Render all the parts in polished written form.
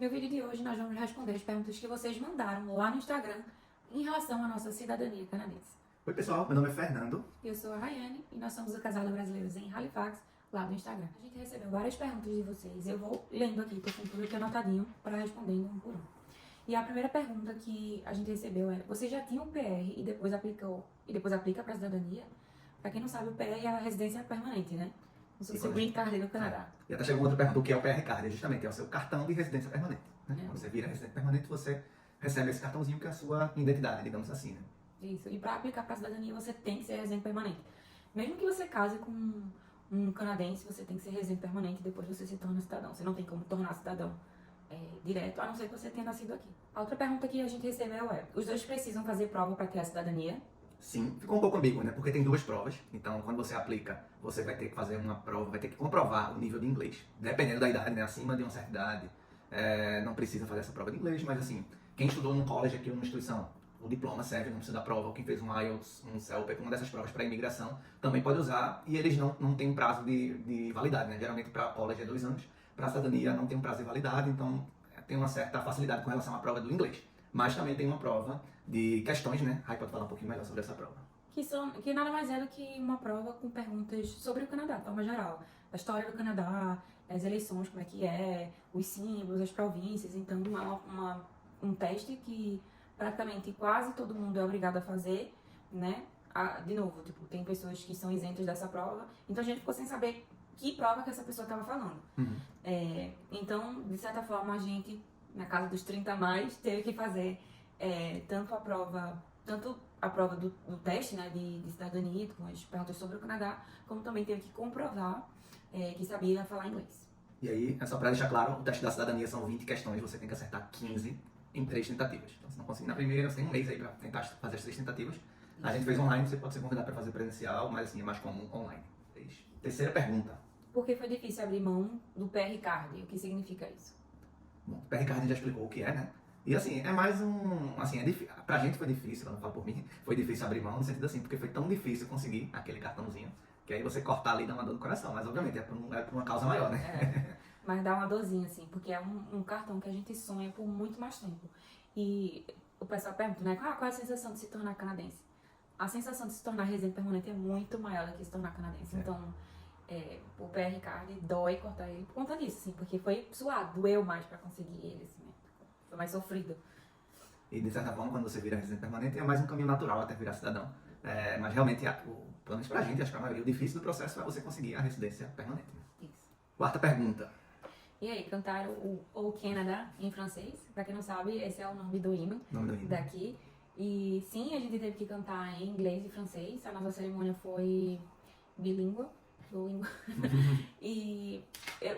No vídeo de hoje nós vamos responder as perguntas que vocês mandaram lá no Instagram em relação à nossa cidadania canadense. Oi pessoal, meu nome é Fernando. Eu sou a Rayane e nós somos o casal de brasileiros em Halifax, lá no Instagram. A gente recebeu várias perguntas de vocês, eu vou lendo aqui, tô com tudo aqui anotadinho para respondendo um por um. E a primeira pergunta que a gente recebeu é: você já tinha o PR e depois aplica para a cidadania? Para quem não sabe, o PR é a residência permanente, né? Como se fosse o green card do Canadá. E até chegou outra pergunta, o que é o PR Card? É justamente o seu cartão de residência permanente. Né? É. Quando você vira residente permanente, você recebe esse cartãozinho que é a sua identidade, digamos assim. Né? Isso. E para aplicar para a cidadania, você tem que ser residente permanente. Mesmo que você case com um canadense, você tem que ser residente permanente e depois você se torna cidadão. Você não tem como tornar cidadão direto, a não ser que você tenha nascido aqui. A outra pergunta que a gente recebeu é: os dois precisam fazer prova para ter a cidadania? Sim, ficou um pouco ambíguo, né? Porque tem duas provas. Então, quando você aplica, você vai ter que fazer uma prova, vai ter que comprovar o nível de inglês. Dependendo da idade, né? Acima de uma certa idade, não precisa fazer essa prova de inglês, mas assim, quem estudou num college aqui ou numa instituição, o diploma serve, não precisa da prova. Ou quem fez um IELTS, um CELPEC, uma dessas provas para imigração, também pode usar. E eles não têm prazo de validade, né? Geralmente para college é 2 anos, para a cidadania não tem um prazo de validade, então tem uma certa facilidade com relação à prova do inglês. Mas também tem uma prova de questões, né? Aí pode falar um pouquinho melhor sobre essa prova. Que nada mais é do que uma prova com perguntas sobre o Canadá, de forma geral. A história do Canadá, as eleições, como é que é, os símbolos, as províncias. Então, um teste que praticamente quase todo mundo é obrigado a fazer, né? De novo, tipo, tem pessoas que são isentas dessa prova. Então, a gente ficou sem saber que prova que essa pessoa estava falando. Então, de certa forma, a gente, na casa dos 30 a mais, teve que fazer tanto a prova do teste, né, de cidadania, com as perguntas sobre o Canadá, como também teve que comprovar que sabia falar inglês. E aí, é só para deixar claro, o teste da cidadania são 20 questões, você tem que acertar 15 em 3 tentativas. Então, se não conseguir na primeira, você tem um mês aí para tentar fazer as 3 tentativas. A gente fez online, você pode ser convidado para fazer presencial, mas assim, é mais comum online. Terceira pergunta. Por que foi difícil abrir mão do PR Card? O que significa isso? Bom, o PR Card já explicou o que é, né? E assim, é mais assim, pra gente foi difícil, eu não falo por mim, foi difícil abrir mão no sentido assim, porque foi tão difícil conseguir aquele cartãozinho, que aí você cortar ali dá uma dor no coração, mas obviamente é por uma causa maior, né? Mas dá uma dorzinha, assim, porque é um cartão que a gente sonha por muito mais tempo. E o pessoal pergunta, né, qual é a sensação de se tornar canadense? A sensação de se tornar residente permanente é muito maior do que se tornar canadense. Então, o PR Card dói cortar ele por conta disso, assim, porque foi suado, doeu mais pra conseguir ele, assim, né? Foi mais sofrido. E de certa forma, quando você vira residente permanente, é mais um caminho natural até virar cidadão. Mas realmente, pelo menos pra gente, acho que a maioria, o difícil do processo é você conseguir a residência permanente. Isso. Quarta pergunta. E aí, cantaram o Canada em francês. Pra quem não sabe, esse é o nome do hino daqui. E sim, a gente teve que cantar em inglês e francês. A nossa cerimônia foi bilíngue. E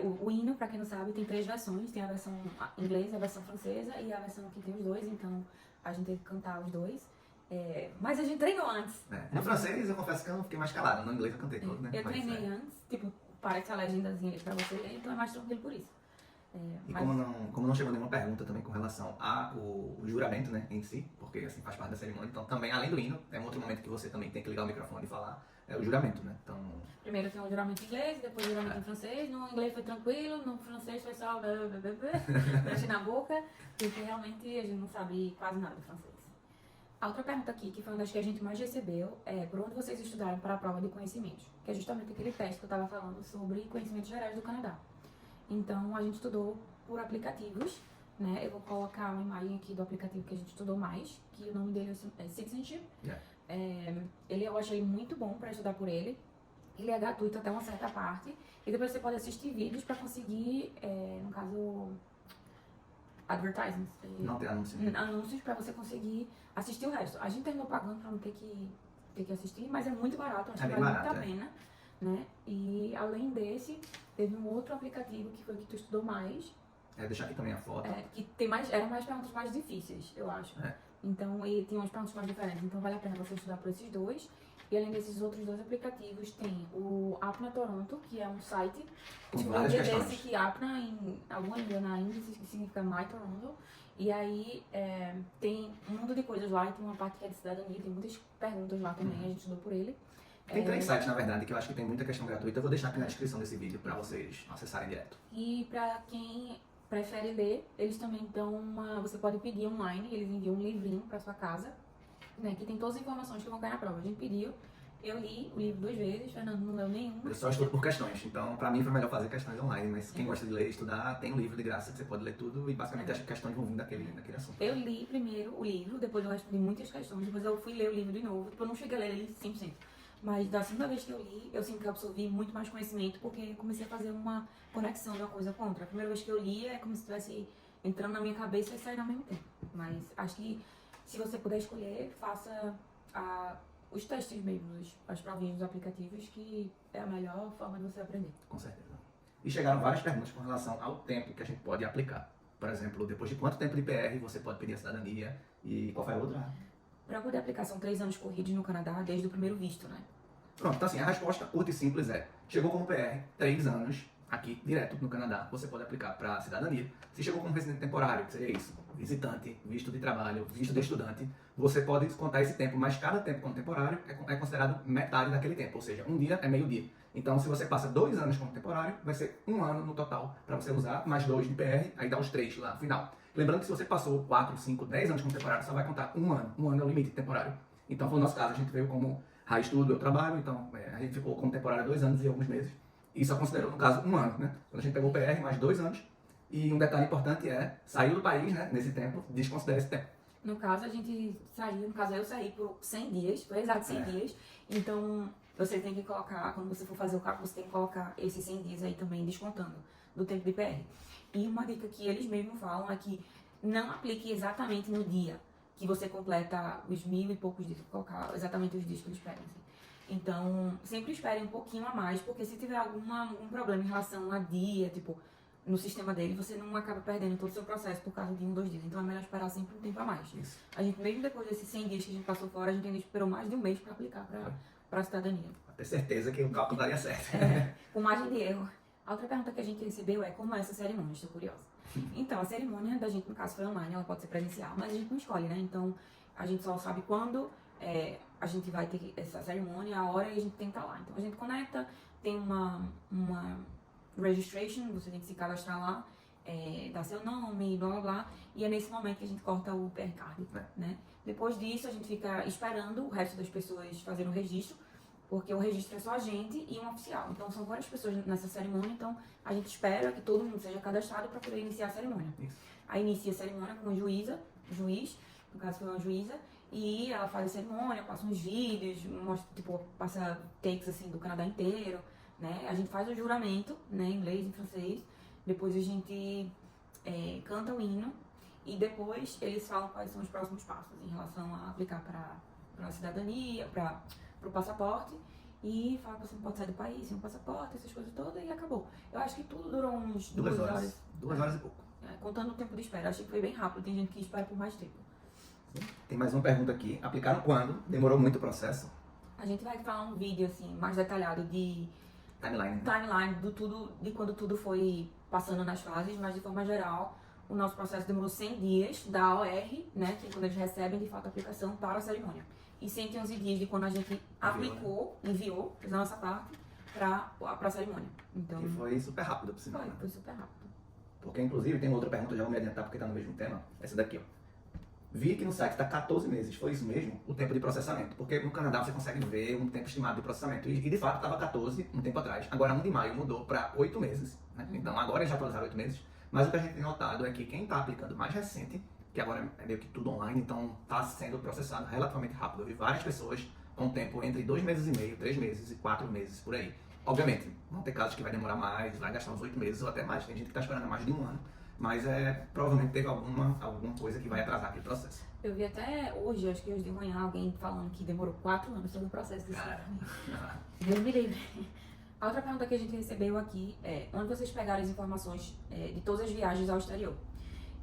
o hino, pra quem não sabe, tem 3 versões. Tem a versão inglesa, a versão francesa e a versão que tem os dois. Então, a gente teve que cantar os dois. Mas a gente treinou antes. No francês, eu confesso que eu não fiquei mais calado. No inglês eu cantei todo, né? Eu treinei antes. Tipo, parece a legendazinha ali pra você ler, então é mais tranquilo por isso. E como não chegou nenhuma pergunta também com relação ao juramento, né, em si, porque assim faz parte da cerimônia, então também, além do hino, é um outro momento que você também tem que ligar o microfone e falar, o juramento, né, então... Primeiro tem um juramento em inglês, depois o juramento em francês. No inglês foi tranquilo, no francês foi só mexe na boca, porque realmente a gente não sabe quase nada do francês. A outra pergunta aqui, que foi uma das que a gente mais recebeu, é: por onde vocês estudaram para a prova de conhecimentos? Que é justamente aquele teste que eu estava falando sobre conhecimentos gerais do Canadá. Então, a gente estudou por aplicativos, né? Eu vou colocar uma imagem aqui do aplicativo que a gente estudou mais, que o nome dele é Citizenship. Eu achei muito bom para estudar por ele. Ele é gratuito até uma certa parte. E depois você pode assistir vídeos para conseguir, no caso, advertisements. Não tem anúncio. Anúncios para você conseguir assistir o resto. A gente terminou pagando para não ter que assistir, mas é muito barato, acho que vale muito a pena. Né? E além desse, teve um outro aplicativo que foi o que tu estudou mais. Deixar aqui também a foto. Que eram mais perguntas mais difíceis, eu acho. Então, e tinha umas perguntas mais diferentes. Então vale a pena você estudar por esses dois. E além desses outros 2 aplicativos, tem o Apna Toronto, que é um site. Com várias questões. Desse que Apna, em alguma língua na Índia, significa My Toronto. E aí tem um mundo de coisas lá, e tem uma parte que é de cidadania, tem muitas perguntas lá também, a gente estudou por ele. Tem 3 sites, na verdade, que eu acho que tem muita questão gratuita. Eu vou deixar aqui na descrição desse vídeo para vocês acessarem direto. E para quem prefere ler, eles também dão você pode pedir online, eles enviam um livrinho pra sua casa, né, que tem todas as informações que vão cair na prova. A gente pediu, eu li o livro 2 vezes, Fernando não leu nenhuma. Eu só estudo por questões, então pra mim foi melhor fazer questões online, mas quem gosta de ler e estudar, tem um livro de graça que você pode ler tudo e basicamente as questões vão vir daquele assunto. Eu li primeiro o livro, depois eu respondi muitas questões, depois eu fui ler o livro de novo, tipo, eu não cheguei a ler ele 100%. Mas da segunda vez que eu li, eu sinto que eu absorvi muito mais conhecimento, porque eu comecei a fazer uma conexão de uma coisa com a outra. A primeira vez que eu li é como se estivesse entrando na minha cabeça e saindo ao mesmo tempo. Mas acho que se você puder escolher, faça os testes mesmo, as provinhas dos aplicativos, que é a melhor forma de você aprender. Com certeza. E chegaram várias perguntas com relação ao tempo que a gente pode aplicar. Por exemplo, depois de quanto tempo de PR você pode pedir a cidadania e qual foi a outra? Para poder aplicar, são 3 anos corridos no Canadá, desde o primeiro visto, né? Pronto, então assim, a resposta curta e simples é: chegou como PR, 3 anos, aqui, direto no Canadá, você pode aplicar para a cidadania. Se chegou como residente temporário, que seria isso, visitante, visto de trabalho, visto de estudante, você pode contar esse tempo, mas cada tempo como temporário é considerado metade daquele tempo, ou seja, um dia é meio dia. Então, se você passa 2 anos como temporário, vai ser 1 ano no total para você usar, mais 2 de PR, aí dá os 3 lá no final. Lembrando que se você passou 4, 5, 10 anos como temporário, só vai contar 1 ano. 1 ano é o limite temporário. Então, no nosso caso, a gente veio como high estudo, eu trabalho, então a gente ficou como temporário 2 anos e alguns meses. E só considerou, no caso, 1 ano, né? Quando a gente pegou o PR, mais 2 anos. E um detalhe importante é, saiu do país, né? Nesse tempo, desconsidera esse tempo. No caso, a gente saiu, no caso eu saí por 100 dias, foi exato 100 dias. Então, você tem que colocar, quando você for fazer o cálculo, você tem que colocar esses 100 dias aí também descontando do tempo de PR. E uma dica que eles mesmos falam é que não aplique exatamente no dia que você completa os 1000 e poucos dias, colocar exatamente os dias que eles pedem. Assim. Então, sempre espere um pouquinho a mais, porque se tiver algum problema em relação a dia, tipo, no sistema dele, você não acaba perdendo todo o seu processo por causa de 1, 2 dias. Então é melhor esperar sempre um tempo a mais. Isso. A gente, mesmo depois desses 100 dias que a gente passou fora, a gente ainda esperou mais de um mês para aplicar para a cidadania. Pra ter certeza que o cálculo daria certo. Com margem de erro. A outra pergunta que a gente recebeu é como é essa cerimônia, estou curiosa. Então, a cerimônia da gente, no caso, foi online, ela pode ser presencial, mas a gente não escolhe, né? Então, a gente só sabe quando a gente vai ter essa cerimônia, a hora, e a gente tem que estar lá. Então, a gente conecta, tem uma registration, você tem que se cadastrar lá, dar seu nome, blá blá blá, e é nesse momento que a gente corta o PR Card, né? Depois disso, a gente fica esperando o resto das pessoas fazerem o registro, porque o registro é só a gente e um oficial. Então, são várias pessoas nessa cerimônia, então a gente espera que todo mundo seja cadastrado para poder iniciar a cerimônia. Isso. Aí inicia a cerimônia com uma juiz, no caso foi uma juíza, e ela faz a cerimônia, passa uns vídeos, mostra, tipo, passa takes assim do Canadá inteiro, né? A gente faz o juramento, né, em inglês e em francês, depois a gente canta o hino, e depois eles falam quais são os próximos passos em relação a aplicar para a cidadania, para o passaporte, e fala que você não pode sair do país sem um passaporte, essas coisas todas, e acabou. Eu acho que tudo durou uns 2 horas. 2 horas e pouco. Contando o tempo de espera, achei que foi bem rápido, tem gente que espera por mais tempo. Tem mais uma pergunta aqui. Aplicaram quando? Demorou muito o processo? A gente vai falar um vídeo assim, mais detalhado de timeline de quando tudo foi passando nas fases, mas de forma geral, o nosso processo demorou 100 dias da OR, né, que é quando eles recebem de fato a aplicação para a cerimônia. E 111 dias de quando a gente enviou, fez a nossa parte, para a cerimônia. Então, E foi super rápido, por sinal. foi super rápido. Porque, inclusive, tem outra pergunta, já vou me adiantar porque está no mesmo tema. Essa daqui, ó. Vi que no site está 14 meses. Foi isso mesmo? O tempo de processamento. Porque no Canadá você consegue ver um tempo estimado de processamento. E de fato estava 14 um tempo atrás. Agora, 1 de maio mudou para 8 meses. Né? Então, agora já atualizaram 8 meses. Mas o que a gente tem notado é que quem está aplicando mais recente, que agora é meio que tudo online, então está sendo processado relativamente rápido. Eu vi várias pessoas com tempo entre 2 meses e meio, 3 meses e 4 meses, por aí. Obviamente, vão ter casos que vai demorar mais, vai gastar uns 8 meses ou até mais. Tem gente que está esperando mais de 1 ano. Mas provavelmente teve alguma coisa que vai atrasar aquele processo. Eu vi até hoje, acho que hoje de manhã, alguém falando que demorou 4 anos todo o processo desse Deus me livre. A outra pergunta que a gente recebeu aqui é: onde vocês pegaram as informações de todas as viagens ao exterior?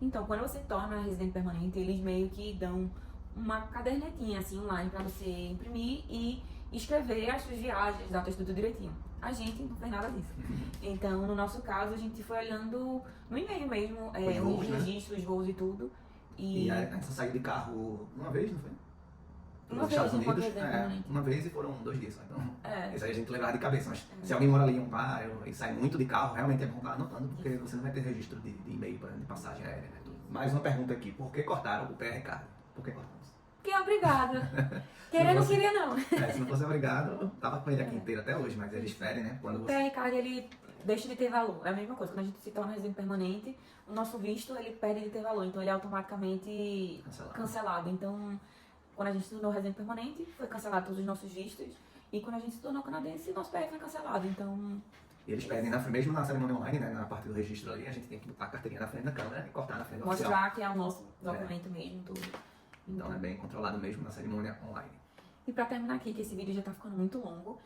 Então, quando você torna residente permanente, eles meio que dão uma cadernetinha assim online para você imprimir e escrever as suas viagens, datas, tudo direitinho. A gente não fez nada disso. Então, no nosso caso, a gente foi olhando no e-mail mesmo, os registros, os voos e tudo. E a gente só saiu de carro uma vez, não foi? Uma nos vez, Estados enquanto Unidos, residente permanente. uma vez e foram 2 dias só. Então, É. isso aí a gente levava de cabeça. Mas se alguém mora ali em um bairro e sai muito de carro, realmente é bom estar anotando, porque você não vai ter registro de e-mail, por exemplo, de passagem aérea, né? Mais uma pergunta aqui: por que cortaram o PR Card? Por que cortamos? Que é obrigada. Querer não queria, não. Se não fosse obrigado, eu tava com ele aqui inteiro até hoje, mas eles pedem, né? Quando O você. PR Card, ele deixa de ter valor. É a mesma coisa. Quando a gente se torna residente permanente, o nosso visto, ele perde de ter valor. Então, ele é automaticamente cancelado. Então, quando a gente se tornou residente permanente, foi cancelado todos os nossos vistos. E quando a gente se tornou canadense, nosso PR foi cancelado. Então, E eles pedem, mesmo na cerimônia online, né? Na parte do registro ali, a gente tem que botar a carteirinha na frente da câmera e cortar na frente do oficial. mostrar que é o nosso documento mesmo, tudo. Então é bem controlado mesmo na cerimônia online. E pra terminar aqui, que esse vídeo já tá ficando muito longo,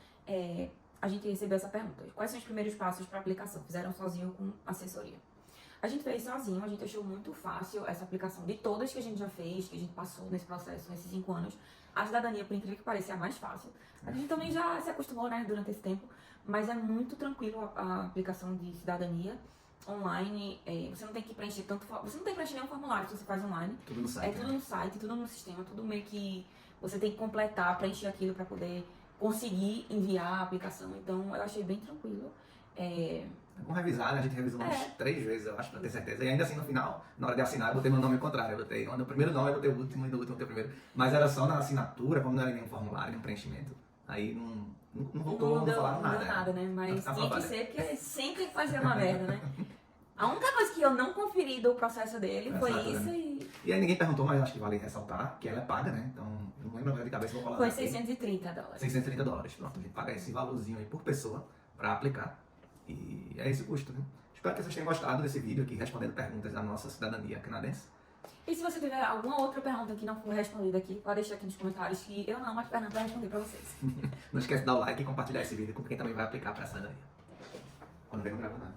a gente recebeu essa pergunta. Quais são os primeiros passos para aplicação? Fizeram sozinho ou com assessoria? A gente fez sozinho, a gente achou muito fácil essa aplicação de todas que a gente já fez, que a gente passou nesse processo, nesses 5 anos. A cidadania, por incrível que pareça, é a mais fácil. A gente também já se acostumou, né, durante esse tempo, mas é muito tranquilo a aplicação de cidadania online. Você não tem que preencher você não tem que preencher nenhum formulário que você faz online. Tudo no site. É tudo no site, tudo no sistema, tudo meio que você tem que completar, preencher aquilo para poder conseguir enviar a aplicação. Então eu achei bem tranquilo. Vamos revisar, né? A gente revisou umas 3 vezes, eu acho, pra ter certeza. E ainda assim, no final, na hora de assinar, eu botei meu nome contrário. Eu botei no primeiro nome, eu botei o último, e no último eu botei o primeiro. Mas era só na assinatura, como não era nenhum formulário, nenhum preenchimento. Aí não voltou, não falaram Não nada. deu nada, né? Mas Tá tinha que aprovado. ser, porque sempre fazia uma merda, né? A única coisa que eu não conferi do processo dele foi Exato, isso né? e E aí ninguém perguntou, mas eu acho que vale ressaltar que ela é paga, né? Então, eu não lembro agora de cabeça, vou falar. foi aqui. $630. $630. Pronto, a gente paga esse valorzinho aí por pessoa pra aplicar. E é esse o custo, né? Espero que vocês tenham gostado desse vídeo aqui, respondendo perguntas da nossa cidadania canadense. E se você tiver alguma outra pergunta que não for respondida aqui, pode deixar aqui nos comentários que eu não, mas Fernanda vai responder pra vocês. Não esquece de dar o like e compartilhar esse vídeo com quem também vai aplicar pra cidadania. Quando vem, não grava nada.